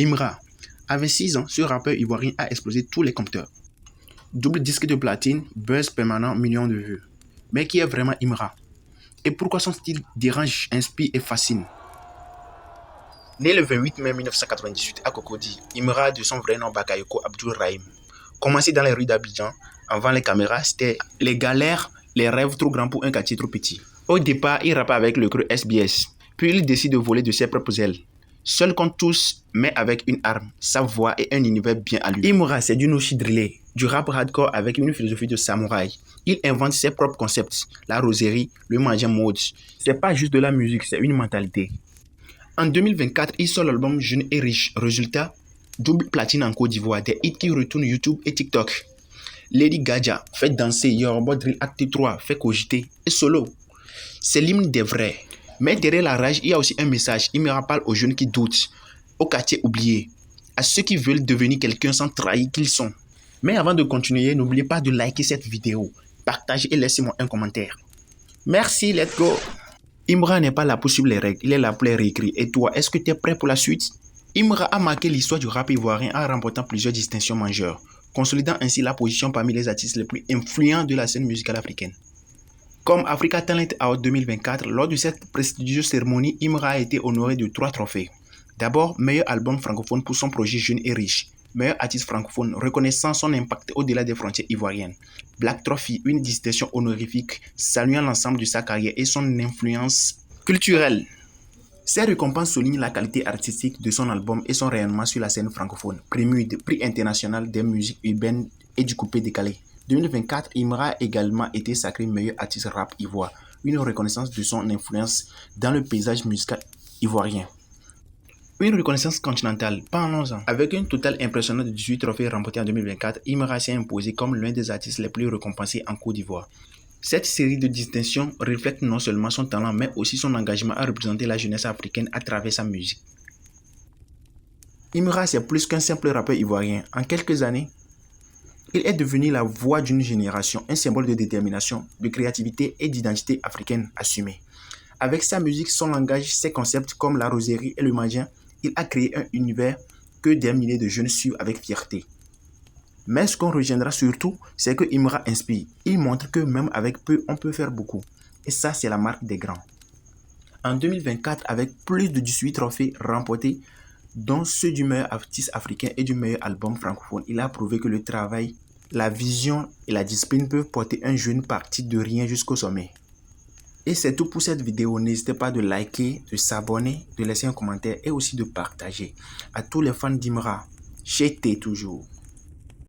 Imra. À 26 ans, ce rappeur ivoirien a explosé tous les compteurs. Double disque de platine, buzz permanent, millions de vues. Mais qui est vraiment Imra? Et pourquoi son style dérange, inspire et fascine? Né le 28 mai 1998 à Cocody, Imra, de son vrai nom Bakayoko Abdul Rahim, commencé dans les rues d'Abidjan, avant les caméras, c'était les galères, les rêves trop grands pour un quartier trop petit. Au départ, il rappait avec le crew SBS, puis il décide de voler de ses propres ailes. Seul contre tous, mais avec une arme, sa voix et un univers bien à lui. Imra, c'est du no-shit drillé, du rap hardcore avec une philosophie de samouraï. Il invente ses propres concepts, la roserie, le manger mode. C'est pas juste de la musique, c'est une mentalité. En 2024, il sort l'album Jeune et Riche. Résultat, double platine en Côte d'Ivoire, des hits qui retournent YouTube et TikTok. Lady Gaga fait danser, Yoruba Drill Acte 3 fait cogiter et solo. C'est l'hymne des vrais. Mais derrière la rage, il y a aussi un message. Il me rappelle aux jeunes qui doutent, aux quartiers oubliés, à ceux qui veulent devenir quelqu'un sans trahir qu'ils sont. Mais avant de continuer, n'oubliez pas de liker cette vidéo, partagez et laissez-moi un commentaire. Merci, let's go! Imra n'est pas là pour suivre les règles, il est là pour les réécrire. Et toi, est-ce que tu es prêt pour la suite? Imra a marqué l'histoire du rap ivoirien en remportant plusieurs distinctions majeures, consolidant ainsi la position parmi les artistes les plus influents de la scène musicale africaine. Comme Africa Talent Award 2024, lors de cette prestigieuse cérémonie, Imra a été honoré de 3 trophées. D'abord, meilleur album francophone pour son projet Jeune et Riche. Meilleur artiste francophone, reconnaissant son impact au-delà des frontières ivoiriennes. Black Trophy, une distinction honorifique, saluant l'ensemble de sa carrière et son influence culturelle. Ces récompenses soulignent la qualité artistique de son album et son rayonnement sur la scène francophone. Prix international des musiques urbaines et du coupé décalé. 2024, Imra a également été sacré meilleur artiste rap ivoire, une reconnaissance de son influence dans le paysage musical ivoirien. Une reconnaissance continentale, parlons-en. Avec un total impressionnant de 18 trophées remportés en 2024, Imra s'est imposé comme l'un des artistes les plus récompensés en Côte d'Ivoire. Cette série de distinctions reflète non seulement son talent, mais aussi son engagement à représenter la jeunesse africaine à travers sa musique. Imra, c'est plus qu'un simple rappeur ivoirien. En quelques années, il est devenu la voix d'une génération, un symbole de détermination, de créativité et d'identité africaine assumée. Avec sa musique, son langage, ses concepts comme la roserie et le maintien, il a créé un univers que des milliers de jeunes suivent avec fierté. Mais ce qu'on retiendra surtout, c'est que Imra inspire. Il montre que même avec peu, on peut faire beaucoup. Et ça, c'est la marque des grands. En 2024, avec plus de 18 trophées remportés, dont ceux du meilleur artiste africain et du meilleur album francophone, il a prouvé que le travail, la vision et la discipline peuvent porter un jeune parti de rien jusqu'au sommet. Et c'est tout pour cette vidéo. N'hésitez pas de liker, de s'abonner, de laisser un commentaire et aussi de partager. À tous les fans d'Imra, j'étais toujours.